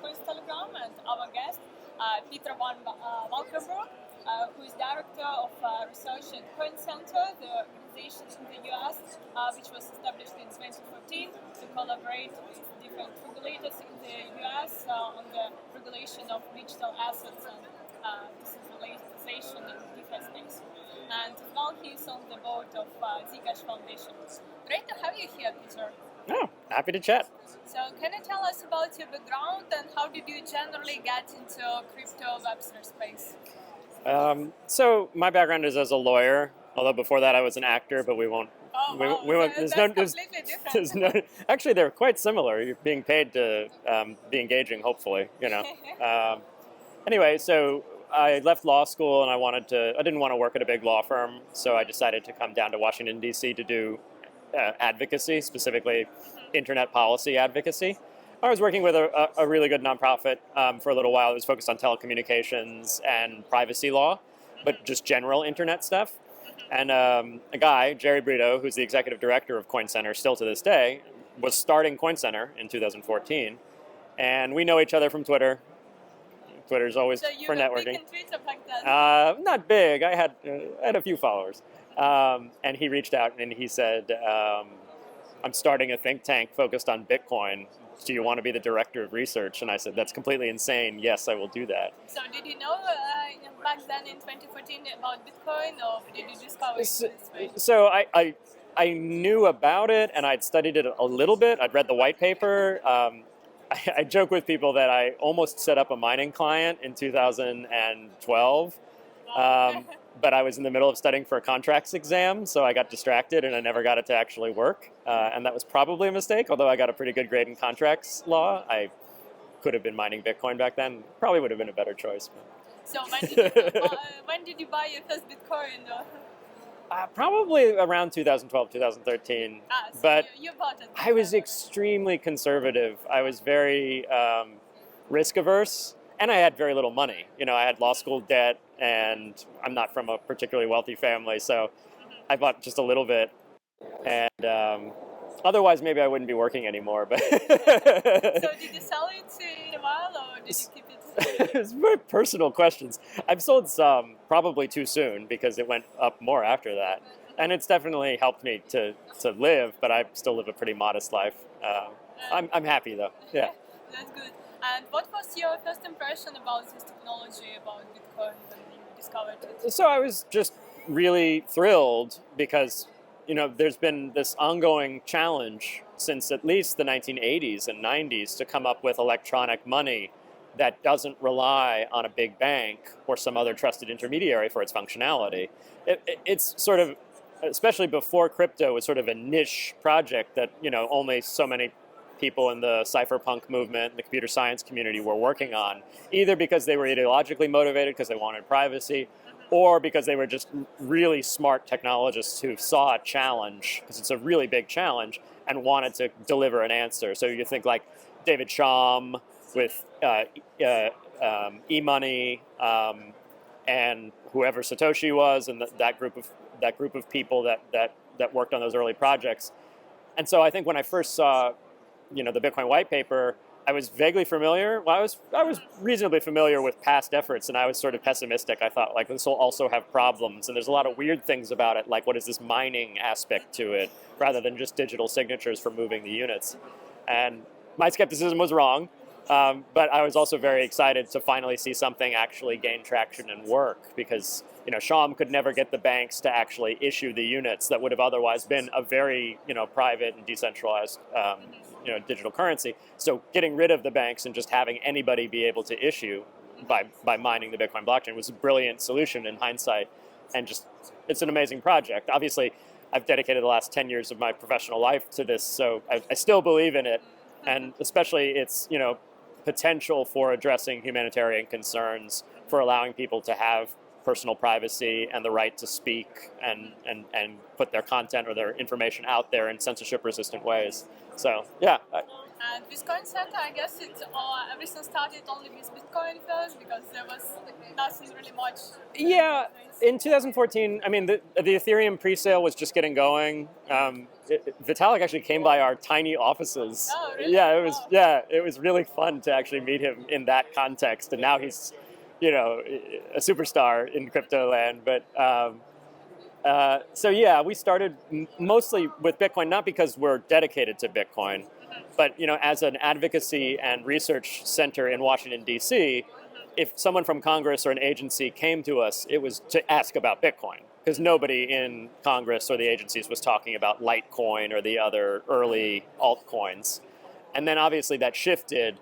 Coins Telegram, and our guest, Peter van Valkenburgh, who is director of research at CoinCenter, the organization in the US, which was established in 2014 to collaborate with different regulators in the US on the regulation of digital assets and decentralization in different space. And as well, he is on the board of Zcash Foundation. Great to have you here, Peter. Oh, happy to chat. So can you tell us about your background and how did you generally get into crypto Web3 space? So my background is as a lawyer, although before that I was an actor, but we won't. Oh, wow. We won't. That's completely different. Actually, they're quite similar. You're being paid to be engaging, hopefully, you know. Anyway, so I left law school and I didn't want to work at a big law firm, so I decided to come down to Washington, D.C. to do advocacy, specifically internet policy advocacy. I was working with a really good nonprofit for a little while. It was focused on telecommunications and privacy law, but just general internet stuff. And a guy, Jerry Brito, who's the executive director of CoinCenter still to this day, was starting CoinCenter in 2014. And we know each other from Twitter. Twitter's always for networking. So you were big in Twitter back then? Not big. I had a few followers. And he reached out and he said, I'm starting a think tank focused on Bitcoin. Do you want to be the director of research? And I said, that's completely insane. Yes, I will do that. So did you know back then in 2014 about Bitcoin, or did you discover it this way? So I knew about it and I'd studied it a little bit. I'd read the white paper. I joke with people that I almost set up a mining client in 2012. But I was in the middle of studying for a contracts exam, so I got distracted and I never got it to actually work. And that was probably a mistake, although I got a pretty good grade in contracts law. I could have been mining Bitcoin back then. Probably would have been a better choice. So when did you buy your first Bitcoin? Probably around 2012, 2013. So but you bought it. I was extremely conservative. I was very risk averse. And I had very little money. You know, I had law school debt, and I'm not from a particularly wealthy family, so I bought just a little bit. And otherwise, maybe I wouldn't be working anymore. But So did you sell it in a while, or did you keep it? It's very personal questions. I've sold some, probably too soon, because it went up more after that. And it's definitely helped me to live, but I still live a pretty modest life. I'm happy, though. Yeah. That's good. And what was your first impression about this technology, about Bitcoin, when you discovered it? So I was just really thrilled because, you know, there's been this ongoing challenge since at least the 1980s and 90s to come up with electronic money that doesn't rely on a big bank or some other trusted intermediary for its functionality. It's sort of, especially before crypto, was sort of a niche project that, you know, only so many people in the cypherpunk movement and the computer science community were working on, either because they were ideologically motivated because they wanted privacy, or because they were just really smart technologists who saw a challenge, because it's a really big challenge, and wanted to deliver an answer. So you think like David Chaum with e-money and whoever Satoshi was, and that group of people that worked on those early projects. And so I think when I first saw, you know, the Bitcoin white paper, I was vaguely familiar. Well, I was reasonably familiar with past efforts, and I was sort of pessimistic. I thought, like, this will also have problems, and there's a lot of weird things about it, like what is this mining aspect to it, rather than just digital signatures for moving the units. And my skepticism was wrong, but I was also very excited to finally see something actually gain traction and work, because, you know, Chaum could never get the banks to actually issue the units that would have otherwise been a very, you know, private and decentralized you know, digital currency. So getting rid of the banks and just having anybody be able to issue by mining the Bitcoin blockchain was a brilliant solution in hindsight. And just, it's an amazing project. Obviously, I've dedicated the last 10 years of my professional life to this, so I still believe in it. And especially its, you know, potential for addressing humanitarian concerns, for allowing people to have personal privacy and the right to speak and put their content or their information out there in censorship-resistant ways. So, yeah. And with CoinCenter, I guess everything started only with Bitcoin first, because there was nothing really much. Yeah, in 2014, I mean, the Ethereum pre-sale was just getting going. Vitalik actually came by our tiny offices. Oh, really? Yeah, it was Wow. it was really fun to actually meet him in that context. And now he's, a superstar in crypto land. But so yeah, we started mostly with Bitcoin, not because we're dedicated to Bitcoin, but as an advocacy and research center in Washington D.C., if someone from Congress or an agency came to us, it was to ask about Bitcoin, because nobody in Congress or the agencies was talking about Litecoin or the other early altcoins. And then obviously that shifted.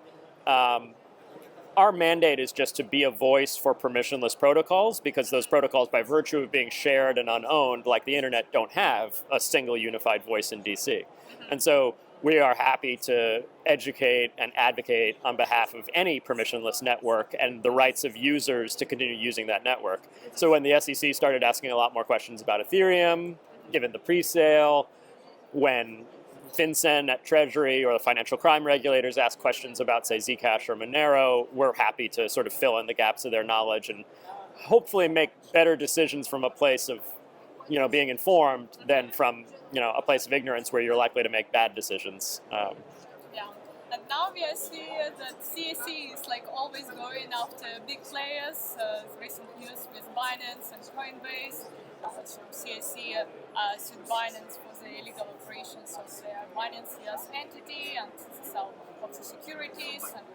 Our mandate is just to be a voice for permissionless protocols, because those protocols, by virtue of being shared and unowned, like the internet, don't have a single unified voice in DC. And so we are happy to educate and advocate on behalf of any permissionless network and the rights of users to continue using that network. So when the SEC started asking a lot more questions about Ethereum, given the pre-sale, when FinCEN at Treasury or the financial crime regulators ask questions about, say, Zcash or Monero, we're happy to sort of fill in the gaps of their knowledge and hopefully make better decisions from a place of, being informed than from, a place of ignorance where you're likely to make bad decisions. Yeah. And now we are seeing that CSE is like always going after big players. Recent news with Binance and Coinbase. So CSE sued Binance for the illegal operations of their Binance US entity and the sale of the securities and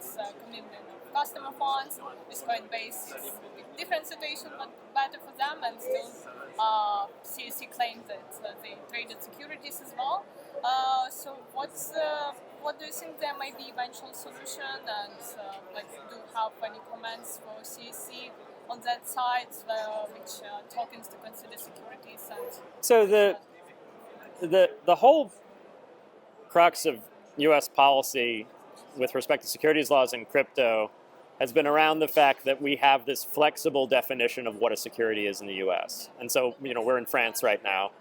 commitment of customer funds. With Coinbase, it's a different situation, but better for them. And still, CSE claimed that they traded securities as well. So what do you think there might be eventual solution, and do you have any comments for CSE on that side, which tokens to consider securities? And so the whole crux of U.S. policy with respect to securities laws and crypto has been around the fact that we have this flexible definition of what a security is in the U.S. And so, we're in France right now.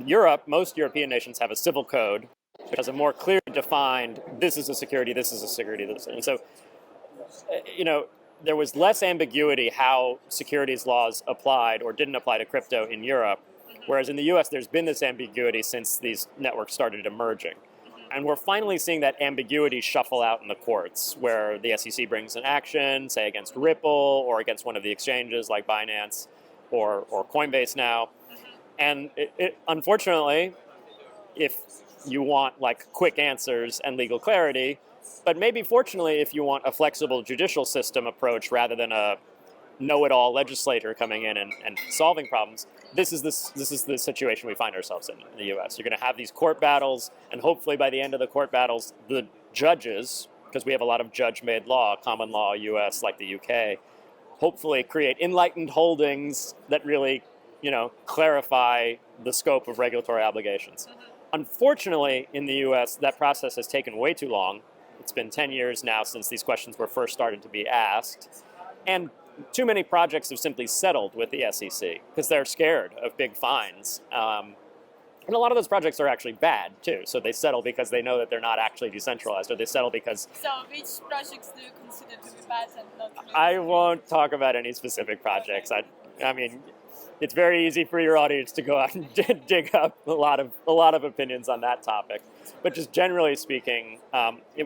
Europe, most European nations have a civil code which has a more clearly defined, this is a security, this is a security. And so, there was less ambiguity how securities laws applied or didn't apply to crypto in Europe, whereas in the US there's been this ambiguity since these networks started emerging. And we're finally seeing that ambiguity shuffle out in the courts, where the SEC brings an action, say against Ripple or against one of the exchanges like Binance or Coinbase now. And unfortunately, if you want quick answers and legal clarity, but maybe fortunately if you want a flexible judicial system approach rather than a know-it-all legislator coming in and solving problems, this is the situation we find ourselves in the U.S. You're going to have these court battles, and hopefully by the end of the court battles, the judges, because we have a lot of judge-made law, common law U.S. like the U.K., hopefully create enlightened holdings that really, clarify the scope of regulatory obligations. Unfortunately, in the U.S., that process has taken way too long. It's been 10 years now since these questions were first started to be asked. And too many projects have simply settled with the SEC because they're scared of big fines. And a lot of those projects are actually bad, too. So they settle because they know that they're not actually decentralized, or they settle because... So which projects do you consider to be bad and not really? I won't talk about any specific projects. I mean, it's very easy for your audience to go out and dig up a lot of opinions on that topic. But just generally speaking,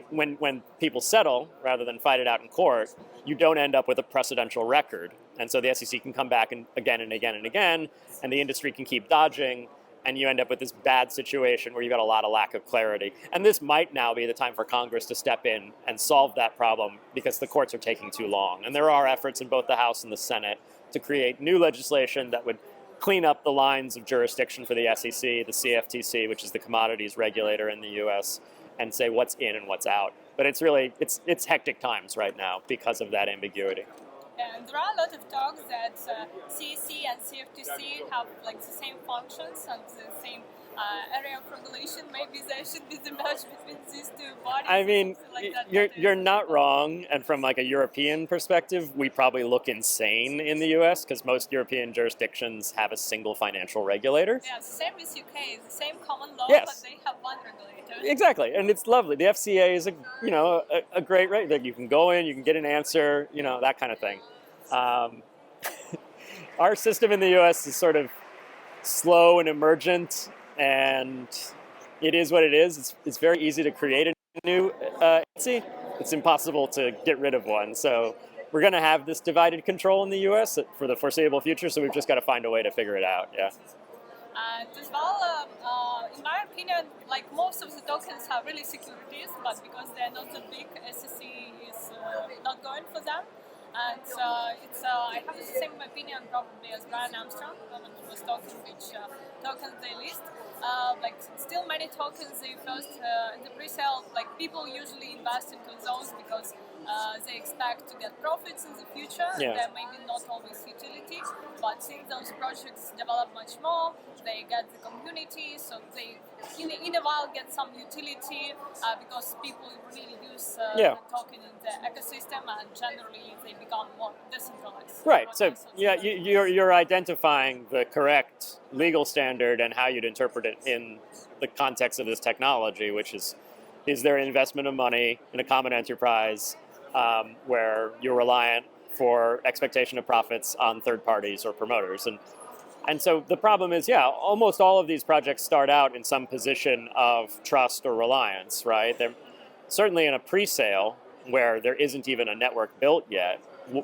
when people settle rather than fight it out in court, you don't end up with a precedential record. And so the SEC can come back again and again and again, and the industry can keep dodging, and you end up with this bad situation where you've got a lot of lack of clarity. And this might now be the time for Congress to step in and solve that problem, because the courts are taking too long. And there are efforts in both the House and the Senate to create new legislation that would clean up the lines of jurisdiction for the SEC, the CFTC, which is the commodities regulator in the U.S., and say what's in and what's out. But it's hectic times right now because of that ambiguity. And there are a lot of talks that CSE and CFTC have the same functions and the same area of regulation. Maybe there should be the merge between these two bodies. I mean, you're not wrong. And from a European perspective, we probably look insane in the U.S. because most European jurisdictions have a single financial regulator. Yeah, same with UK, the same common law, yes. But they have one regulator. Exactly, and it's lovely. The FCA is a great rate that you can go in, you can get an answer, that kind of thing. Our system in the U.S. is sort of slow and emergent, and it is what it is. It's very easy to create a new agency. It's impossible to get rid of one. So we're going to have this divided control in the US for the foreseeable future, so we've just got to find a way to figure it out, yeah. And as well, in my opinion, like most of the tokens have really securities, but because they're not so big, SEC is not going for them. And I have the same opinion probably as Brian Armstrong when he was talking which tokens they list. Like still many tokens they first in the pre-sale, like people usually invest into those because they expect to get profits in the future. Yeah. There may be not always utility, but since those projects develop much more, they get the community, so they in a while get some utility because people really use the token in the ecosystem, and generally they become more decentralized. Right. So yeah, you're identifying the correct legal standard and how you'd interpret it in the context of this technology, which is there an investment of money in a common enterprise where you're reliant for expectation of profits on third parties or promoters. And so the problem is, almost all of these projects start out in some position of trust or reliance, right? They're certainly in a pre-sale where there isn't even a network built yet.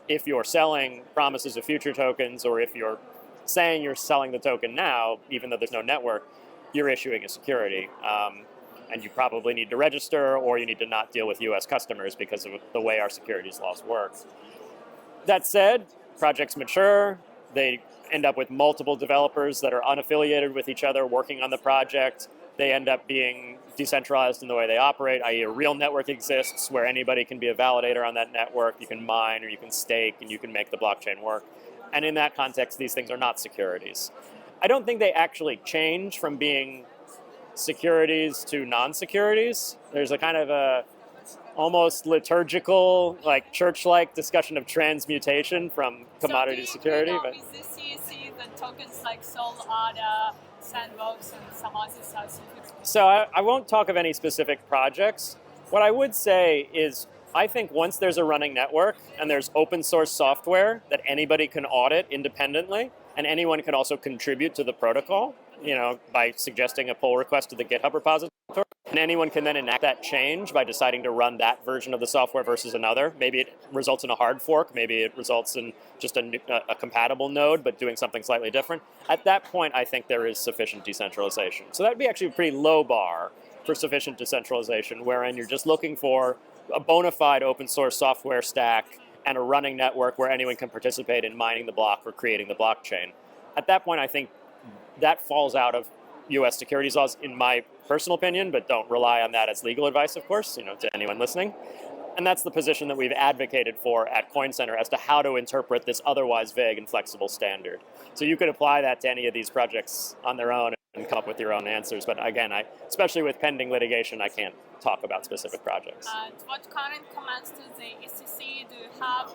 If you're selling promises of future tokens, or if you're saying you're selling the token now, even though there's no network, you're issuing a security. And you probably need to register, or you need to not deal with US customers because of the way our securities laws work. That said, projects mature, they end up with multiple developers that are unaffiliated with each other working on the project. They end up being decentralized in the way they operate, i.e. a real network exists where anybody can be a validator on that network. You can mine or you can stake and you can make the blockchain work. And in that context, these things are not securities. I don't think they actually change from being securities to non-securities. There's a kind of a almost liturgical, like church-like discussion of transmutation from commodity to security. But with the CSE, the tokens like Sol, ADA, Sandbox, and some others are securities. So I won't talk of any specific projects. What I would say is, I think once there's a running network and there's open source software that anybody can audit independently, and anyone can also contribute to the protocol, by suggesting a pull request to the GitHub repository. And anyone can then enact that change by deciding to run that version of the software versus another. Maybe it results in a hard fork. Maybe it results in just a compatible node, but doing something slightly different. At that point, I think there is sufficient decentralization. So that would be actually a pretty low bar for sufficient decentralization, wherein you're just looking for a bona fide open source software stack and a running network where anyone can participate in mining the block or creating the blockchain. At that point, I think that falls out of U.S. securities laws, in my personal opinion, but don't rely on that as legal advice, of course, to anyone listening. And that's the position that we've advocated for at CoinCenter as to how to interpret this otherwise vague and flexible standard. So you could apply that to any of these projects on their own and come up with your own answers. But again, especially with pending litigation, I can't talk about specific projects. What current commands to the SEC do you have?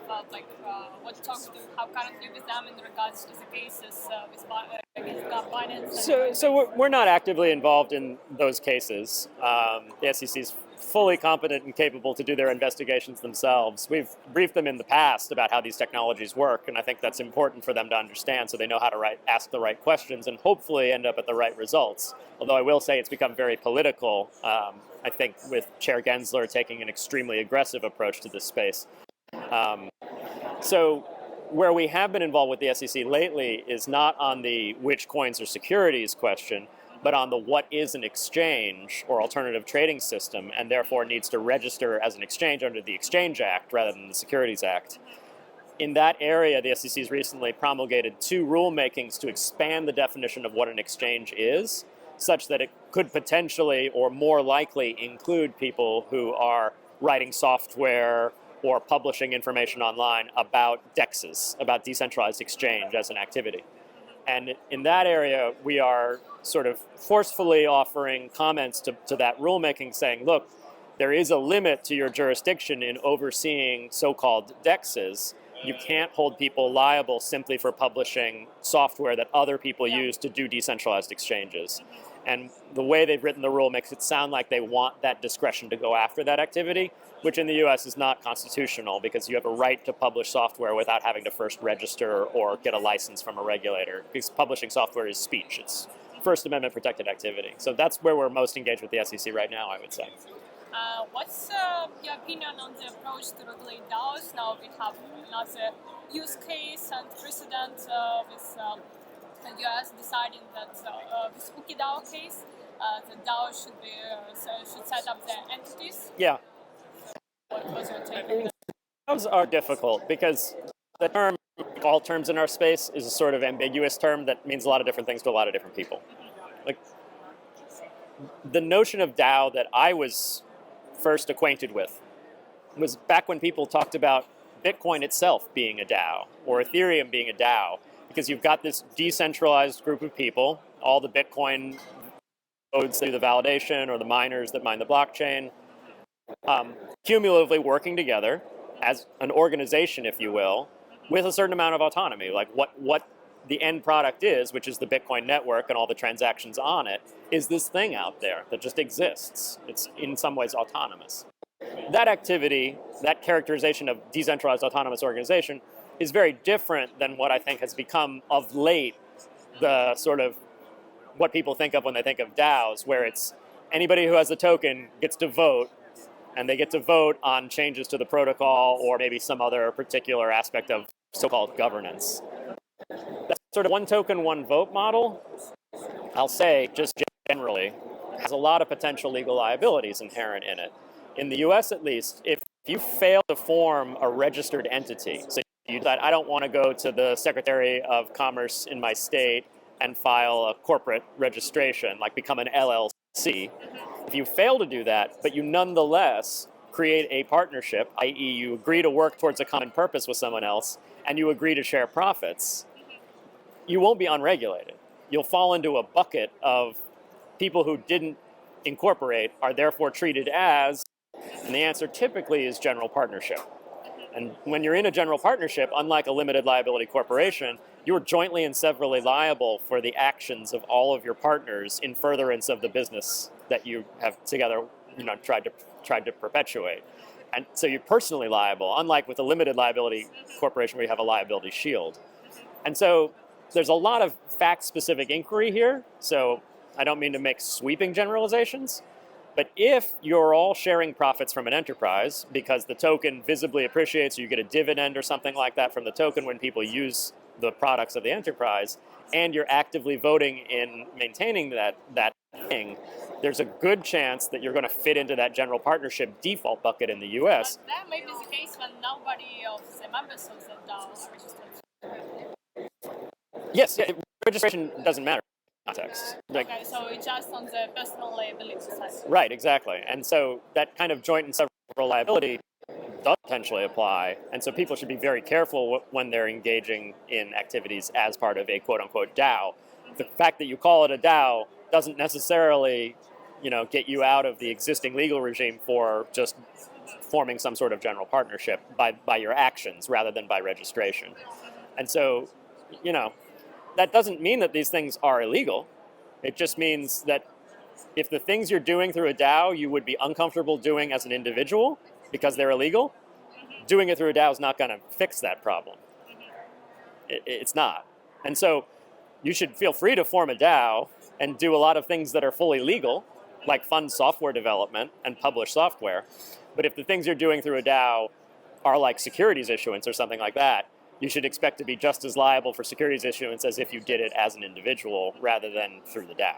What talks do you have currently with them in regards to the cases against Binance? So we're not actively involved in those cases. The SEC is fully competent and capable to do their investigations themselves. We've briefed them in the past about how these technologies work, and I think that's important for them to understand so they know how to ask the right questions and hopefully end up at the right results. Although I will say it's become very political, I think, with Chair Gensler taking an extremely aggressive approach to this space. So where we have been involved with the SEC lately is not on the which coins are securities question, but on the what is an exchange or alternative trading system, and therefore needs to register as an exchange under the Exchange Act rather than the Securities Act. In that area, the SEC has recently promulgated 2 rulemakings to expand the definition of what an exchange is, such that it could potentially or more likely include people who are writing software or publishing information online about DEXs, about decentralized exchange as an activity. And in that area, we are sort of forcefully offering comments to that rulemaking saying, look, there is a limit to your jurisdiction in overseeing so-called DEXs. You can't hold people liable simply for publishing software that other people use to do decentralized exchanges. And the way they've written the rule makes it sound like they want that discretion to go after that activity, which in the US is not constitutional because you have a right to publish software without having to first register or get a license from a regulator, because publishing software is speech. It's First Amendment protected activity. So that's where we're most engaged with the SEC right now, I would say. What's your opinion on the approach to regulate DAOs? Now we have another use case and precedent with the US deciding that with Cookie DAO case, the DAO should set up their entities. Yeah. What was your take on that? DAOs are difficult because the term, like all terms in our space, is a sort of ambiguous term that means a lot of different things to a lot of different people. Like the notion of DAO that I was first acquainted with was back when people talked about Bitcoin itself being a DAO or Ethereum being a DAO, because you've got this decentralized group of people, all the Bitcoin nodes through the validation or the miners that mine the blockchain, cumulatively working together as an organization, if you will, with a certain amount of autonomy. Like what the end product is, which is the Bitcoin network and all the transactions on it, is this thing out there that just exists. It's in some ways autonomous. That activity, that characterization of decentralized autonomous organization is very different than what I think has become of late the sort of what people think of when they think of DAOs, where it's anybody who has a token gets to vote, and they get to vote on changes to the protocol or maybe some other particular aspect of so-called governance. That sort of one token, one vote model, I'll say just generally, has a lot of potential legal liabilities inherent in it. In the US at least, if you fail to form a registered entity, so you decide, I don't want to go to the Secretary of Commerce in my state and file a corporate registration, like become an LLC. If you fail to do that, but you nonetheless create a partnership, i.e. you agree to work towards a common purpose with someone else, and you agree to share profits, you won't be unregulated. You'll fall into a bucket of people who didn't incorporate are therefore treated as, and the answer typically is general partnership. And when you're in a general partnership, unlike a limited liability corporation, you're jointly and severally liable for the actions of all of your partners in furtherance of the business that you have together, tried to perpetuate. And so you're personally liable, unlike with a limited liability corporation where you have a liability shield. And so there's a lot of fact-specific inquiry here, so I don't mean to make sweeping generalizations, but if you're all sharing profits from an enterprise because the token visibly appreciates, or you get a dividend or something like that from the token when people use the products of the enterprise, and you're actively voting in maintaining that thing, there's a good chance that you're going to fit into that general partnership default bucket in the US. But that may be the case when nobody of the members of the DAO are registered. Yes, registration doesn't matter in context. Okay, so it's just on the personal liability side. Right, exactly. And so that kind of joint and several liability does potentially apply. And so people should be very careful when they're engaging in activities as part of a quote-unquote DAO. The fact that you call it a DAO doesn't necessarily, get you out of the existing legal regime for just forming some sort of general partnership by your actions rather than by registration. And so, that doesn't mean that these things are illegal. It just means that if the things you're doing through a DAO you would be uncomfortable doing as an individual because they're illegal, doing it through a DAO is not going to fix that problem. It's not. And so you should feel free to form a DAO and do a lot of things that are fully legal, like fund software development and publish software. But if the things you're doing through a DAO are like securities issuance or something like that, you should expect to be just as liable for securities issuance as if you did it as an individual rather than through the DAO.